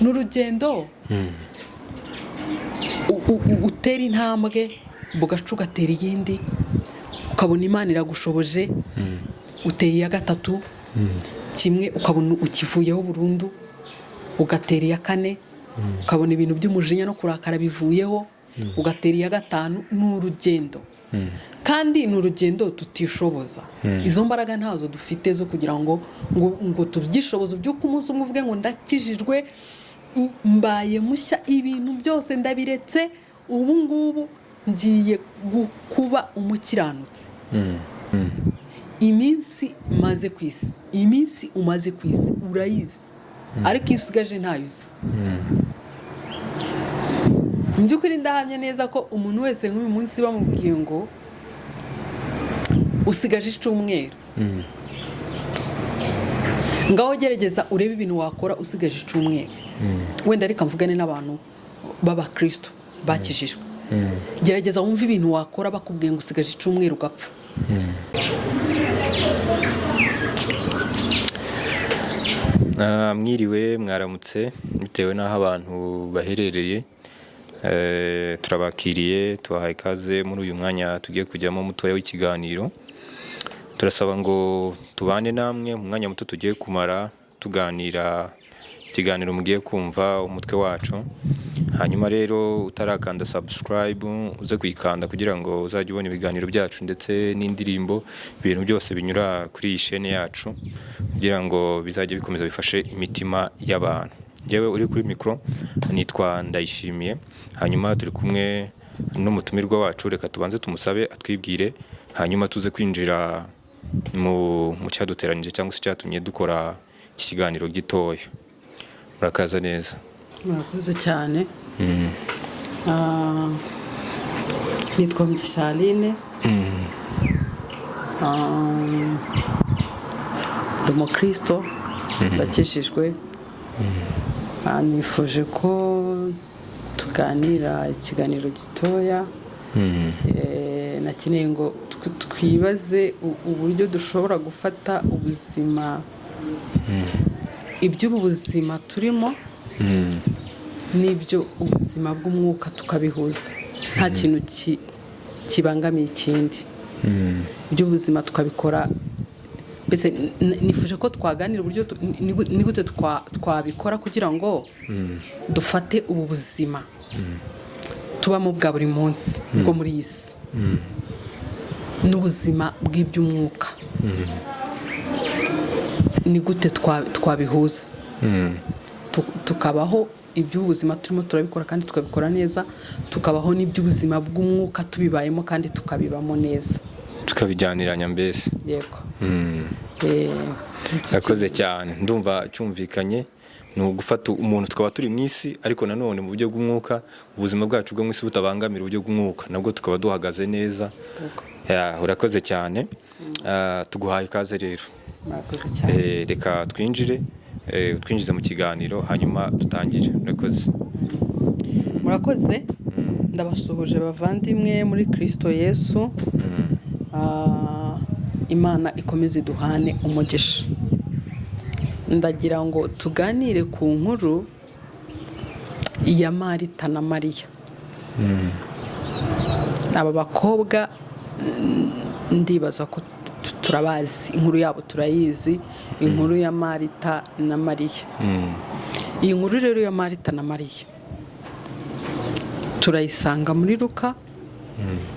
n'urugendo utera intambwe bugaca ugatera iyindi ukabona Imana iragushoboje uteye iya gatatu kimwe ukabona ukivuyeho burundu ugatera iya kane ukabona ibintu by'umujinya no kurakara bivuyeho ugatera iya gatanu. n'urugendo kandi n'urugendo tutishoboza. Izo mbaraga ntazo dufite zo kugira ngo tubyishoboze by'uko umunsi umwe uvuge ngo ndakijijwe mbaye mushya ibintu byose ndabiretse ubu ngubu ngiye kuba umukiranutsi. Iminsi maze ku isi, iminsi umaze ku isi urayizi, ariko iyo usigaje ntayo uzi. Mu by'ukuri ndahamya neza ko umuntu wese nk'uyu munsi bamubwiye ngo usigaje icyumweru, ngaho gerageza urebe ibintu wakora usigaje icyumweru. Wenda reka mvugane n'abantu b'abakristo bakijijwe, gerageza wumve ibintu wakora bakubwiye ngo usigaje icyumweru ugapfa. Mwiriwe, mwaramutse bitewe n'aho abantu baherereye. Turabakiriye, tubahaye ikaze muri uyu mwanya tugiye kujyamo mutoya w'ikiganiro. Turasaba ngo tubane namwe mu mwanya muto tugiye kumara tuganira ikiganiro mugiye kumva umutwe wacu. Hanyuma rero utarakanda subscribe uze kuyikanda kugira ngo uzajye ubona ibiganiro byacu ndetse n'indirimbo, ibintu byose binyura kuri iyi chaîne yacu, kugira ngo bizajye bikomeza bifashe imitima y'abantu. Jewe uri kuri micro nitwa Ndayishimiye, hanyuma turi kumwe n'umutumirwa wacu. Reka tubanze tumusabe atwibwire, hanyuma tuze kwinjira mu cyaduteranije cyangwa se cyatumye dukora ikiganiro gitoya. Murakaza neza. Murakoze cyane. Nitwa Mugisha Aline, ndi umukristo, ndakijijwe. Nifuje ko tuganira ikiganiro gitoya. Nakeneye ngo twibaze uburyo dushobora gufata ubuzima, iby'ubu buzima turimo n'ibyo ubuzima bw'umwuka tukabihuza, nta kintu kibangamiye ikindi. Iby'ubuzima tukabikora. Mbese nifuje ko twaganira uburyo ni gute twabikora kugira ngo dufate ubu buzima tubamo bwa buri munsi bwo muri iyi si n'ubuzima bw'iby'umwuka, ni gute twabihuza tukabaho iby'ubuzima turimo turabikora kandi tukabikora neza, tukabaho n'iby'ubuzima bw'umwuka tubibayemo kandi tukabibamo neza, tukabijyaniranya mbese. yego. Yakoze cyane, ndumva cyumvikanye. Ni ugufata umuntu tukaba turi mu isi, ariko nanone mu buryo bw'umwuka, ubuzima bwacu bwo mu isi butabangamira uburyo bw'umwuka, nabwo tukaba duhagaze neza. Urakoze cyane. Tuguhaye ikaze rero. Murakoze cyane. Reka twinjize mu kiganiro hanyuma dutangire. Urakoze. Murakoze. Ndabasuhuje bavandimwe muri Kristo Yesu. Imana ikomeze iduhane umugisha. Ndagira ngo tuganire ku nkuru ya Marita na Mariya. Aba bakobwa ndibaza ko turabazi, inkuru yabo turayizi, inkuru ya Marita na Mariya. Iyi nkuru rero ya Marita na Mariya turayisanga muri Luka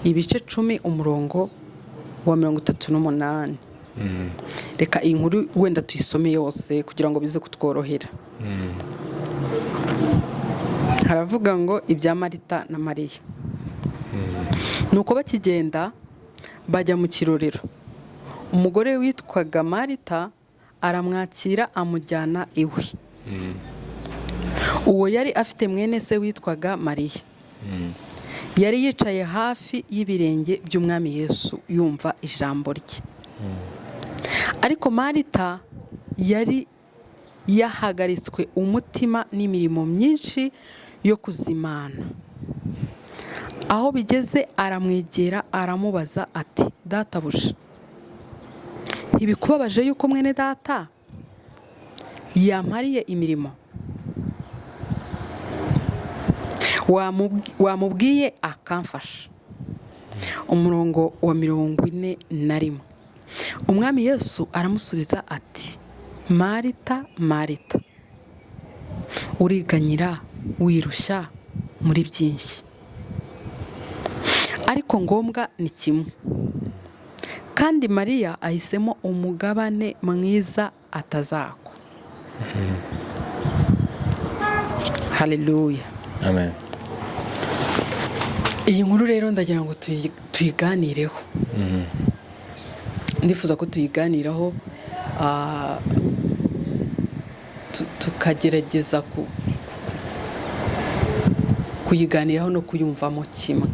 ibice 10 umurongo wa 38. Reka iyi nkuru wenda tuyisome yose kugira ngo bize kutworohera. Haravuga ngo ibya Marita na Mariya. Nuko bakigenda bajya mu kirorero. Umugore witwaga Marita aramwakira amujyana iwe. Uwo yari afite mwene se witwaga Mariya. Yari yicaye hafi y'ibirenge by'umwami Yesu yumva ijambo rye. Ariko Marita yari yahagaritswe umutima n'imirimo myinshi yo kuzimana. Aho bigeze aramwegera aramubaza ati, databuja, ntibikubabaje yuko mwene data yampariye imirimo? wamubwiye akamfasha. Umurongo wa 41. Umwami Yesu aramusubiza ati, Marita, Marita, uriganyira wirushya muri byinshi, ariko ngombwa ni kimwe, kandi Mariya ahisemo umugabane mwiza atazakwa. Haleluya. Amen. Iyi nkuru rero ndagira ngo tuyiganireho. Ndifuza ko tuyiganiraho, tukagerageza kuyiganiraho no kuyumvamo kimwe.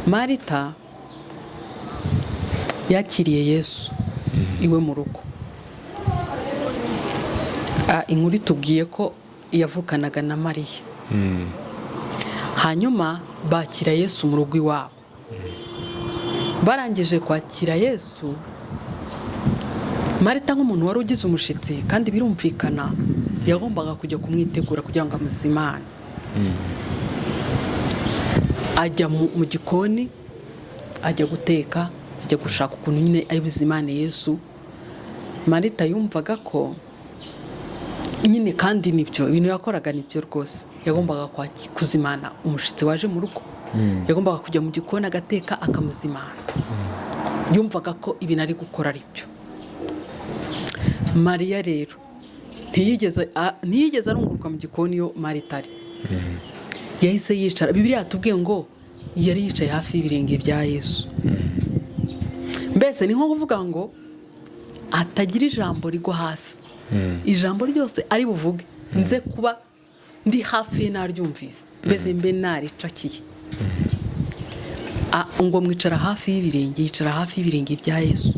Marita yakiriye Yesu iwe mu rugo. Inkuru itubwiye ko yavukanaga na Mariya. Hanyuma bakira Yesu mu rugo iwabo. Barangije kwakira Yesu, Marita nk'umuntu wari ugize umushitsi kandi birumvikana yagombaga kujya kumwitegura kugira ngo amuzimane. Ajya mu gikoni, ajya guteka, ajya gushaka ukuntu nyine ari buzimane Yesu. Marita yumvaga ko nyine, kandi nibyo ibintu yakoraga nibyo rwose, yagombaga kuzimana umushitsi waje mu rugo. Yagombaga kujya mu gikoni agateka akamuzimana. Yumvaga ko ibintu ari gukora ari byo. Mariya rero ntiyigeze arunguruka mu gikoni yo Marita ari. Yahise yicara. Bibiliya yatubwiye ngo yari yicaye hafi y'ibirenge bya Yesu. Mbese ni nko kuvuga ngo atagira ijambo rigwa hasi. Ijambo ryose ari buvuge nze kuba ndi hafi naryumvise, mbese mbe naricakiye. Ngo mwicara hafi y'ibirenge, yicara hafi y'ibirenge bya Yesu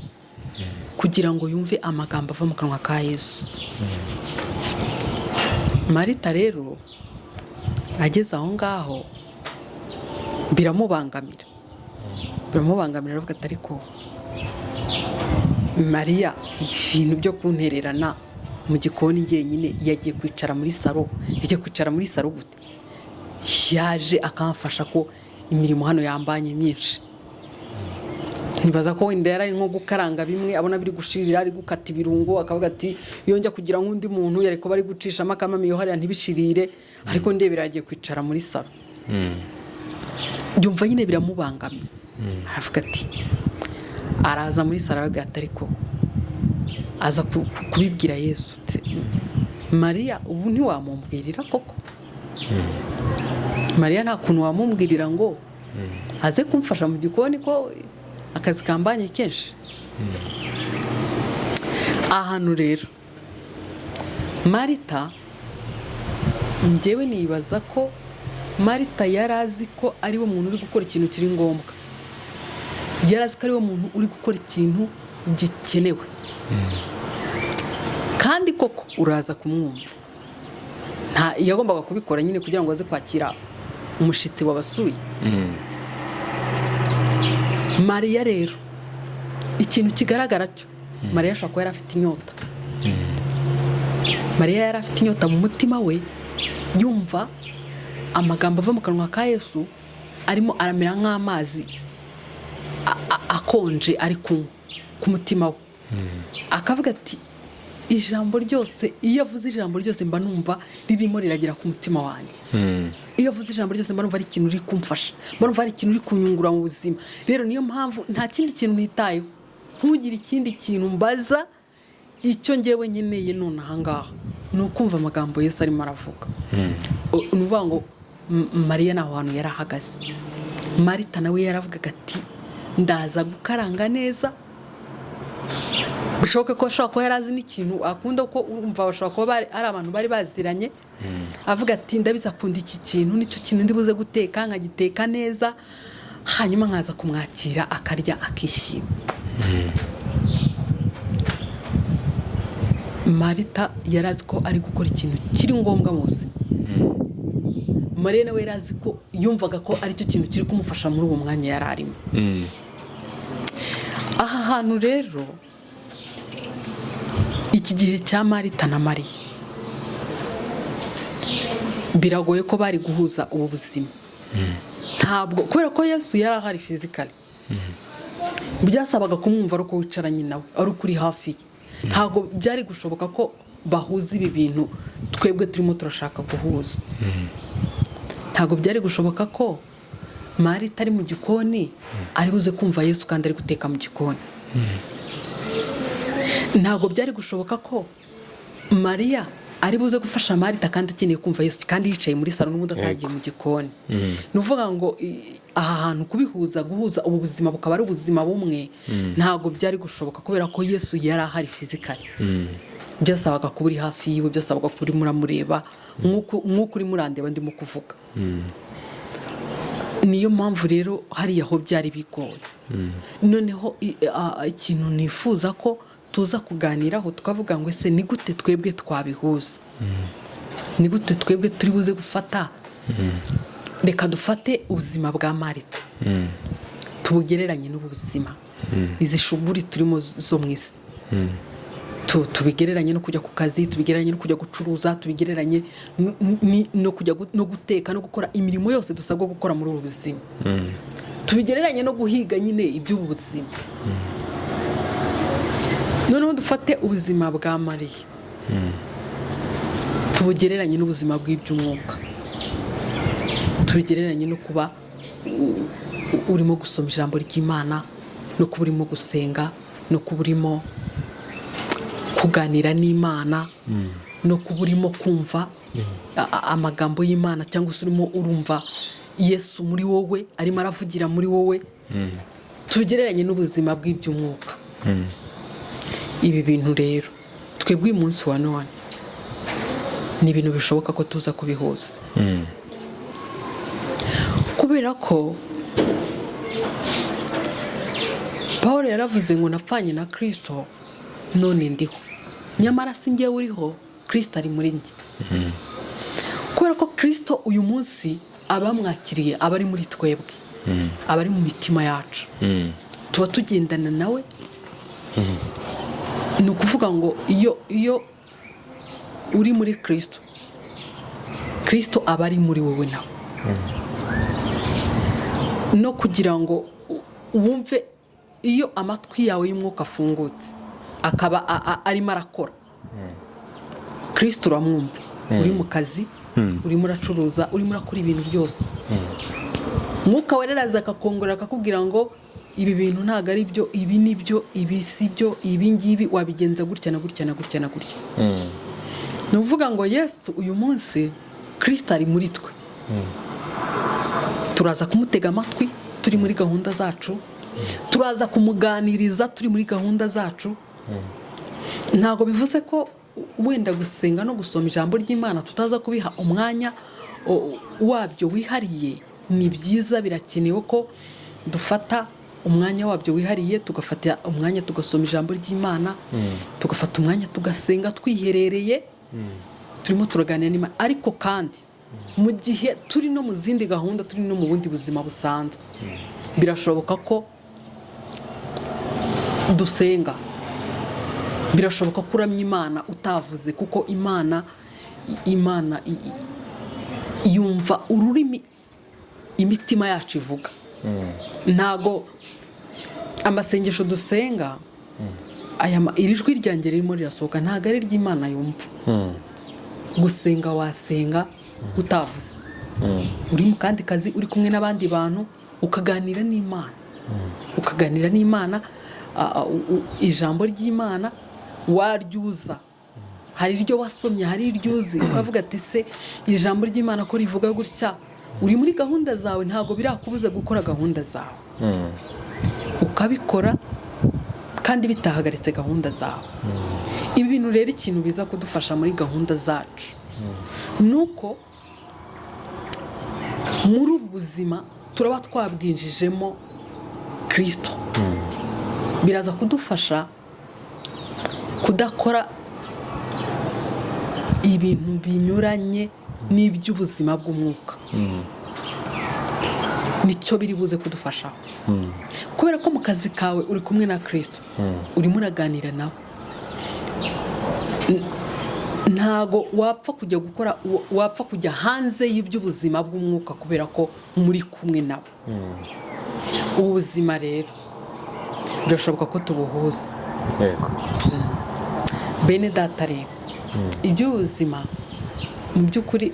kugira ngo yumve amagambo ava mu kanwa ka Yesu. Marita rero ageze aho ngaho biramubangamira, aravuga ati, ariko Mariya ibintu byo kuntererana mu gikoni njyenyine, yagiye kwicara muri saro. Yagiye kwicara muri saro gute? Yaje akamfasha ko imirimo hano yambanye myinshi. Nibaza ko wenda yari nko gukaranga bimwe abona biri gushirira, ari gukata ibirungo, akavuga ati iyo njya kugira nk'undi muntu yari ko bari gucishamo akamami yo hariya ntibishirire, ariko ndebera yagiye kwicara muri saro. Yumva nyine biramubangamiye. Aravuga ati, araza muri saro agata, ariko aza kubibwira Yesu. Mariya ubu ntiwamumbwirira koko? Mariya nta kuntu wamumbwirira ngo aze kumfasha mu gikoni ko akazi kambanye kenshi? Ahantu rero Marita, njyewe nibaza ko Marita yari azi ko ari we muntu uri gukora ikintu kiri ngombwa. Yari azi ko ari we muntu uri gukora ikintu gikenewe. Kandi koko uraza kumwumva. Yagombaga kubikora nyine kugira ngo aze kwakira umushitsi wabasuye. Mariya rero ikintu kigaragara cyo, Mariya ashobora kuba yari afite inyota. Mariya yari afite inyota mu mutima we, yumva amagambo ava mu kanwa ka Yesu arimo aramera nk'amazi akonje ari ku mutima we. Akavuga ati, ijambo ryose, iyo avuze ijambo ryose mba numva ririmo riragera ku mutima wanjye. Iyo avuze ijambo ryose mba numva ari ikintu riri kumfasha, mba numva ari ikintu riri kunyungura mu buzima. Rero niyo mpamvu nta kindi kintu nitayeho, ntugire ikindi kintu mbaza. Icyo njyewe nkeneye none aha ngaha ni ukumva amagambo Yesu arimo aravuga. Ni ukuvuga ngo Mariya naho hantu yari ahagaze. Marita nawe yaravugaga ati, ndaza gukaranga neza. Bishoboke ko ashobora kuba yari azi n'ikintu akunda, ko urumva bashobora kuba ari abantu bari baziranye. Avuga ati, ndabiza akunda iki kintu, nicyo kintu ndibuze guteka, nkagiteka neza, hanyuma nkaza kumwakira akarya akishima. Marita yari azi ko ari gukora ikintu kiri ngombwa mu buzima. Mariya nawe yari azi ko, yumvaga ko ari cyo kintu kiri kumufasha muri uwo mwanya yari arimo. Aha hantu rero, iki gihe cya Marita na Mariya, biragoye ko bari guhuza ubu buzima. Ntabwo, kubera ko Yesu yari ahari physically, byasabaga kumwumva ari uko wicaranye nawe, ari uko uri hafi ye. Ntabwo byari gushoboka ko bahuza ibi bintu twebwe turimo turashaka guhuza. Ntabwo byari gushoboka ko Marita ari mu gikoni ari buze kumva Yesu kandi ari guteka mu gikoni. Ntabwo byari gushoboka ko Mariya ari buze gufasha Marita kandi akeneye kumva Yesu kandi yicaye muri salo n'ubundi atagiye mu gikoni. Ni uvuga ngo aha hantu guhuza ubu buzima bukaba ari ubuzima bumwe, ntabwo byari gushoboka kubera ko Yesu yari ahari physically. Byasabaga kuba uri hafi yiwe, byasabaga kuba uri muramureba nk'uko uri murandeba ndimo kuvuga. Niyo mpamvu rero hariya ho byari bigoye. Noneho ikintu nifuza ko tuza kuganiraho tukavuga ngo ese ni gute twebwe twabihuza, ni gute twebwe turi buze gufata, reka dufate ubuzima bwa Marita tubugereranye n'ubuzima izi shuguri turimo zo mu isi, tubigereranye no kujya ku kazi, tubigereranye no kujya gucuruza, tubigereranye no kujya no guteka no gukora imirimo yose dusabwa gukora muri ubu buzima, tubigereranye no guhiga nyine iby'ubu buzima. Noneho dufate ubuzima bwa Mariya tubugereranye n'ubuzima bw'iby'umwuka, tubigereranye no kuba urimo gusoma ijambo ry'Imana, no kuba urimo gusenga, no kuba urimo kuganira n'Imana, no kuba urimo kumva amagambo y'Imana, cyangwa se urimo urumva Yesu muri wowe arimo aravugira muri wowe. Tubigereranye n'ubuzima bw'iby'umwuka. Ibi bintu rero twebwe uyu munsi wa none ni ibintu bishoboka ko tuza kubihuza, kubera ko Paul yaravuze ngo napfanye na Kristo none ndiho, nyamara si njyewe uriho, Kristo ari muri njye. Kubera ko Kristo uyu munsi abamwakiriye aba ari muri twebwe, aba ari mu mitima yacu, tuba tugendana nawe. Ni ukuvuga ngo iyo uri muri Kristo, Kristo aba ari muri wowe nawe. No kugira ngo wumve, iyo amatwi yawe y'umwuka afungutse akaba arimo arakora, Kristo uramwumva. Uri mu kazi, urimo uracuruza, urimo urakora ibintu byose, Mwuka wereraza akakongora akakubwira ngo ibi bintu ntago ari byo, ibi ni byo, ibi si byo, ibi ngibi wabigenza gutya na gutya na gutya na gutya. Ni uvuga ngo Yesu uyu munsi Kristo ari muri twe, turaza kumutega amatwi turi muri gahunda zacu, turaza kumuganiriza turi muri gahunda zacu. Ntago bivuze ko wenda gusenga no gusoma ijambo ry'Imana tutaza kubiha umwanya wabyo wihariye. Ni byiza, birakenewe ko dufata umwanya wabyo wihariye, tugafata umwanya tugasoma ijambo ry'Imana, tugafata umwanya tugasenga twiherereye, turimo turaganira n'Imana. Ariko kandi mu gihe turi no mu zindi gahunda, turi no mu bundi buzima busanzwe, birashoboka ko dusenga, birashoboka ko uramya Imana utavuze, kuko Imana yumva ururimi imitima yacu ivuga. Ntago amasengesho dusenga, iri jwi ryanjye ririmo rirasohoka, ntago ari ry'Imana yumva. Gusenga wasenga utavuze, uri mu kandi kazi, uri kumwe n'abandi bantu, ukaganira n'Imana, ukaganira n'Imana. Ijambo ry'Imana waryuza, hari iryo wasomye, hari iryuzi, ukavuga ati se iri jambo ry'Imana ko rivuga gutya, uri muri gahunda zawe, ntago birakubuza gukora gahunda zawe, ukabikora kandi bitahagaritse gahunda zawe. Ibi bintu rero ikintu biza kudufasha muri gahunda zacu nuko muri ubu buzima turaba twabwinjijemo Kristo. Biraza kudufasha kudakora ibintu binyuranye n'iby'ubuzima bw'umwuka. Nicyo biri buze kudufasha, kubera ko mu kazi kawe uri kumwe na Kristo, urimo uraganira nawe. ntago wapfa kujya gukora, wapfa kujya hanze y'iby'ubuzima bw'umwuka kubera ko muri kumwe nabo. Ubuzima rero birashoboka ko tubuhuza. Yego. Bene data rero, iby'ubuzima mu by'ukuri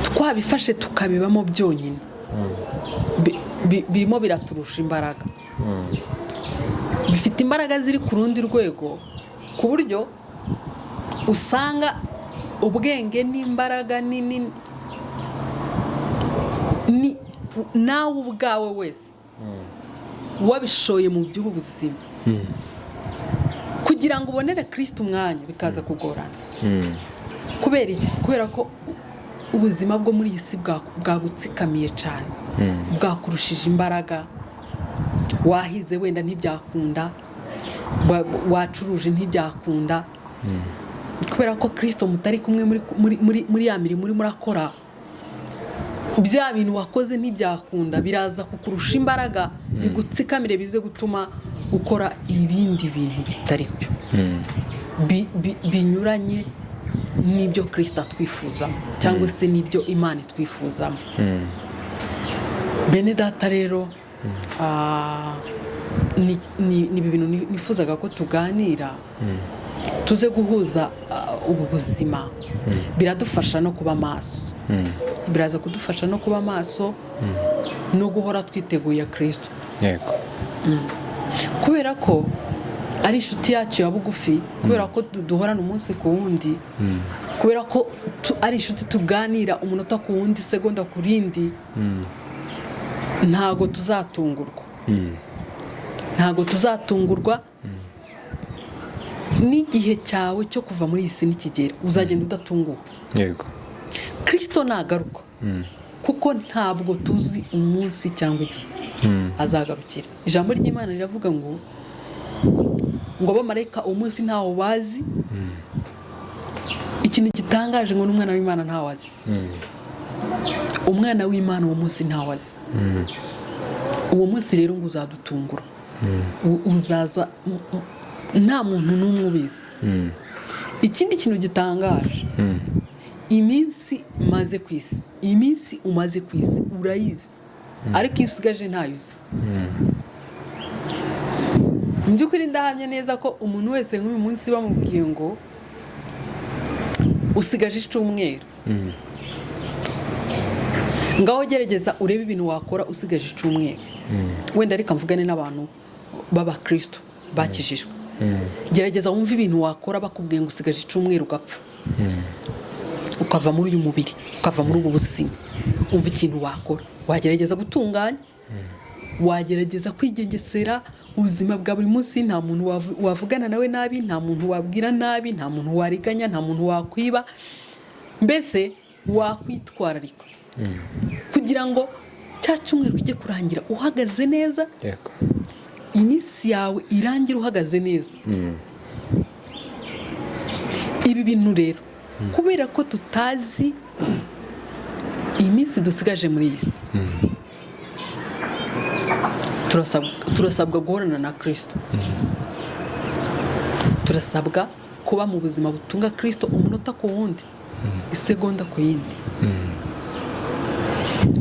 twabifashe tukabibamo byonyine, birimo biraturusha imbaraga. Bifite imbaraga ziri ku rundi rwego, ku buryo usanga ubwenge n'imbaraga nini nawe ubwawe wese wabishoye mu by'ubuzima kugira ngo ubonere Kristo umwanya bikaza kugorana. Kubera iki? Kubera ko ubuzima bwo muri iyi si bwagutsikamiye cyane, bwakurushije imbaraga. Wahize wenda ntibyakunda, wacuruje ntibyakunda, kubera ko Kristo mutari kumwe muri ya mirimo urimo urakora, bya bintu wakoze ntibyakunda, biraza kukurusha imbaraga, bigutsikamire, bize gutuma ukora ibindi bintu bitari byo, binyuranye n'ibyo Kristo atwifuzamo cyangwa se n'ibyo Imana itwifuzamo. Bene data rero, ni ibintu nifuzaga ko tuganira, tuze guhuza ubu buzima. Biradufasha no kuba maso, biraza kudufasha no kuba maso no guhora twiteguye Kristo. Yego. Kubera ko ari inshuti yacu ya bugufi, kubera ko duhorana umunsi ku wundi, kubera ko ari inshuti tuganira umunota ku wundi, segonda ku rindi, ntago tuzatungurwa. Ntago tuzatungurwa n'igihe cyawe cyo kuva muri iyi si nikigera, uzagenda udatunguwe. Yego. Kristo nagaruka, kuko ntabwo tuzi umunsi cyangwa igihe azagarukira. Ijambo ry'Imana riravuga ngo abamarayika umunsi ntawo bazi. Ikintu gitangaje ngo n'umwana w'Imana ntawo azi. Umwana w'Imana uwo munsi ntawo azi. Uwo munsi rero ngo uzadutungura, uzaza nta muntu n'umwe ubizi. Ikindi kintu gitangaje, iminsi maze ku isi, iminsi umaze ku isi urayizi, ariko iyo usigaje ntayo uzi. Mu by'ukuri ndahamya neza ko umuntu wese nk'uyu munsi bamubwiye ngo usigaje icyumweru, ngaho gerageza urebe ibintu wakora usigaje icyumweru. Wenda reka mvugane n'abantu b'abakristo bakijijwe. Gerageza wumve ibintu wakora bakubwiye ngo usigaje icyumweru ugapfa, ukava muri uyu mubiri, ukava muri ubu buzima. Umva ikintu wakora, wagerageza gutunganya, wagerageza kwigengesera ubuzima bwa buri munsi. Nta muntu wavugana nawe nabi, nta muntu wabwira nabi, nta muntu wariganya, nta muntu wakwiba. Mbese wakwitwararika kugira ngo cya cyumweru kijye kurangira uhagaze neza. Yego. Iminsi yawe irangira uhagaze neza. Ibi bintu rero, kubera ko tutazi iminsi dusigaje muri iyi si, turasabwa guhorana na Kristo. Turasabwa kuba mu buzima butunga Kristo umunota ku wundi, isegonda ku yindi,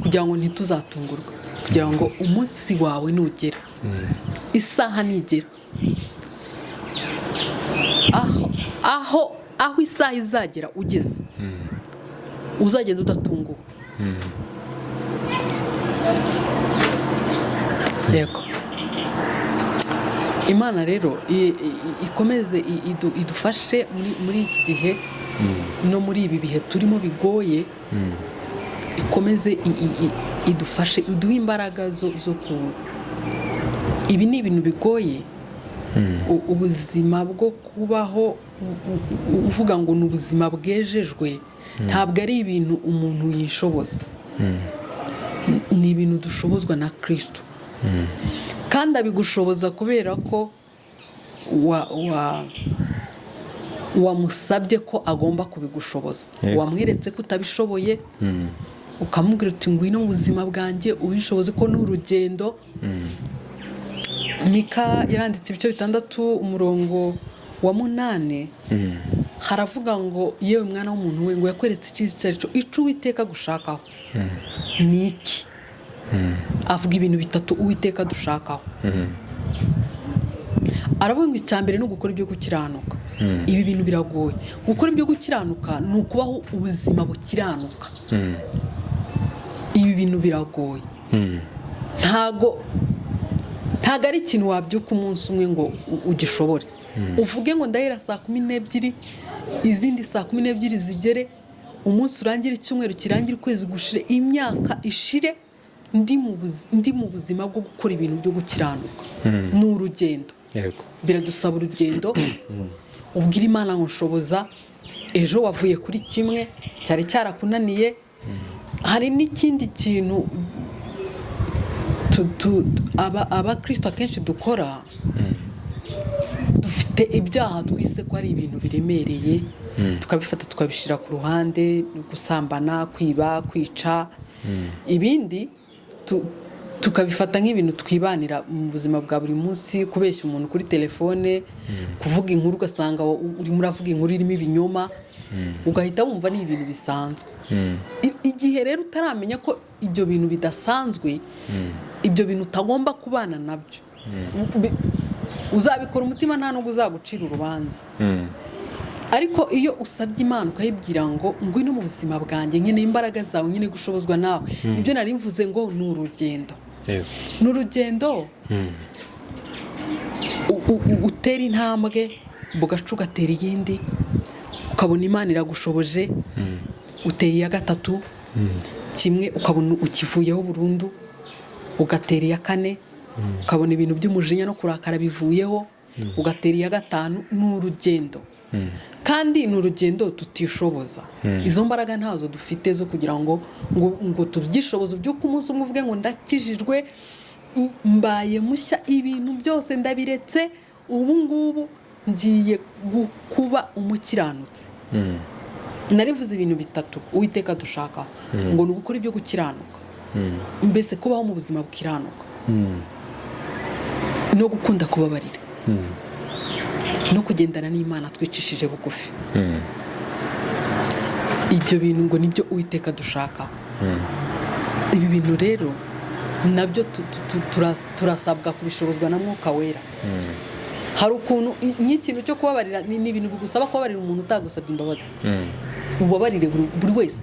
kugira ngo ntituzatungurwe, kugira ngo umunsi wawe nugera, isaha nigera, aho isaha izagera ugeze, uzagenda udatunguwe. Yego. Imana rero ikomeze idufashe muri iki gihe no muri ibi bihe turimo bigoye. Ikomeze idufashe, iduhe imbaraga zo ku. Ibi ni ibintu bigoye. Ubuzima bwo kubaho uvuga ngo ni ubuzima bwejejwe, ntabwo ari ibintu umuntu yishoboza. Ni ibintu dushobozwa na Kristo. Kandi abigushoboza kubera ko wamusabye ko agomba kubigushoboza. Wamweretse ko utabishoboye, ukamubwira uti ngwino mu buzima bwanjye ubishoboze, ko n'urugendo. Mika yaranditse ibice 6 umurongo wa 8, haravuga ngo yewe mwana w'umuntu we ngo yakweretse icyiza icyo Uwiteka gushakaho ni iki. Avuga ibintu bitatu Uwiteka dushakaho. Aravuga ngo icya mbere ni ugukora ibyo gukiranuka. Ibi bintu biragoye. Gukora ibyo gukiranuka ni ukubaho ubuzima bukiranuka. Ibi bintu biragoye. Ntago ari ikintu wabyuka umunsi umwe ngo ugishobore. Uvuge ngo ndahera saa 12, izindi saa 12 zigere, umunsi urangire, icyumweru kirangire, ukwezi gushire, imyaka ishire, ndi mu buzima bwo gukora ibintu byo gukiranuka. Ni urugendo. Biradusaba urugendo. Ubwira Imana ngo nshoboza, ejo wavuye kuri kimwe cyari cyarakunaniye. Hari n'ikindi kintu abakristo akenshi dukora, dufite ibyaha twise ko ari ibintu biremereye, tukabifata tukabishira ku ruhande, gusambana, kwiba, kwica, ibindi tukabifata nk'ibintu twibanira mu buzima bwa buri munsi, kubeshya umuntu kuri telefone, kuvuga inkuru ugasanga urimo uravuga inkuru irimo ibinyoma, ugahita wumva ni ibintu bisanzwe. Igihe rero utaramenya ko ibyo bintu bidasanzwe, ibyo bintu utagomba kubana nabyo, uzabikora umutima nta nubwo uzagucira urubanza. Ariko iyo usabye Imana ukayibwira ngo ngwino mu buzima bwanjye, nyine imbaraga zawe, nyine gushobozwa nawe, nibyo nari mvuze ngo ni urugendo. Ni urugendo. Utera intambwe, bugaca ugatera iyindi, ukabona Imana iragushoboje, uteye iya gatatu, kimwe ukabona ukivuyeho burundu, ugatera iya kane, ukabona ibintu by'umujinya no kurakara bivuyeho, ugatera iya gatanu. Ni urugendo. Kandi ni urugendo tutishoboza. Izo mbaraga ntazo dufite zo kugira ngo tubyishoboze by'uko umunsi umwe uvuge ngo ndakijijwe, mbaye mushya, ibintu byose ndabiretse, ubu ngubu ngiye kuba umukiranutsi. Narivuze ibintu bitatu Uwiteka dushakaho, ngo ni ugukora ibyo gukiranuka, mbese kubaho mu buzima bukiranuka, no gukunda kubabarira, no kugendana n'Imana twicishije bugufi. Ibyo bintu ngo nibyo Uwiteka dushakaho. Ibi bintu rero nabyo turasabwa kubishobozwa na Mwuka Wera. Hari ukuntu nk'ikintu cyo kubabarira ni ibintu bigusaba kubabarira umuntu utagusabye imbabazi. Ubabarire buri wese.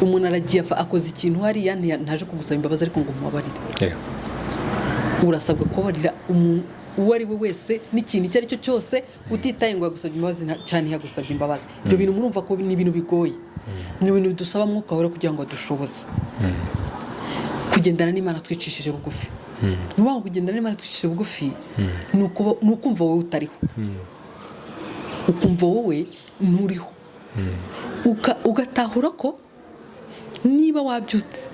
Umuntu aragiye akoze ikintu hariya ntaje kugusaba imbabazi, ariko ngo umubabarire. Urasabwa kubabarira uwo ari we wese n'ikintu icyo ari cyo cyose, utitaye ngo yagusabye imbabazi cyane yagusabye imbabazi. Ibyo bintu murumva ko ni ibintu bigoye. Ni ibintu bidusaba Mwuka Wera kugira ngo adushoboze kugendana n'Imana twicishije bugufi. Nubaho kugendana n'Imana twicishije bugufi, ni ukumva wowe utariho, ukumva wowe nturiho, ugatahura ko niba wabyutse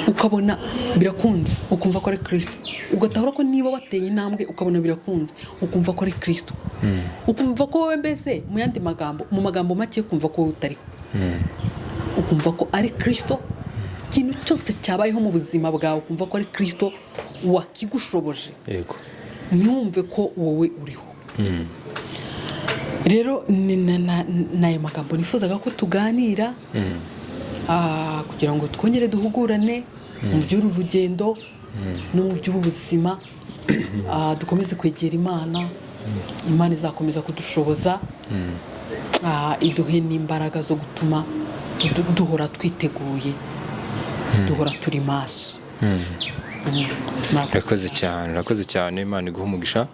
ukabona birakunze, ukumva ko ari Kristo. Ugatahura ko niba wateye intambwe ukabona birakunze, ukumva ko ari Kristo. Ukumva ko wowe mbese mu yandi magambo, mu magambo make, ukumva ko wowe utariho, ukumva ko ari Kristo. Ikintu cyose cyabayeho mu buzima bwawe ukumva ko ari Kristo wakigushoboje. Ntiwumve ko wowe uriho. Rero n'ayo magambo nifuzaga ko tuganira, kugira ngo twongere duhugurane mu by'uru rugendo no mu by'ubuzima. Dukomeze kwegera Imana, Imana izakomeza kudushoboza, iduhe n'imbaraga zo gutuma duhora twiteguye, duhora turi maso. Urakoze cyane. Imana iguha umugisha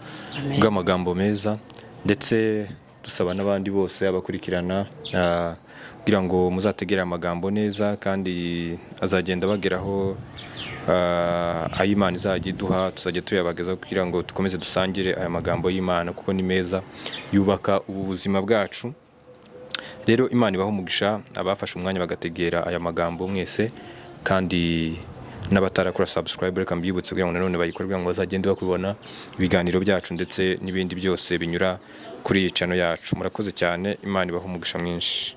bw'amagambo meza, ndetse dusaba n'abandi bose abakurikirana kugira ngo muzategere amagambo neza, kandi azagenda bageraho ayo Imana izajya iduha, tuzajya tuyabagezaho kugira ngo dukomeze dusangire aya magambo y'Imana, kuko ni meza, yubaka ubu buzima bwacu. Rero Imana ibaha umugisha abafashe umwanya bagategera aya magambo mwese, kandi n'abatarakora subscribe reka mbibutse kugira ngo nanone bayikore kugira ngo bazagende bakubona ibiganiro byacu ndetse n'ibindi byose binyura kuri iyi channel yacu. Murakoze cyane. Imana ibaha umugisha mwinshi.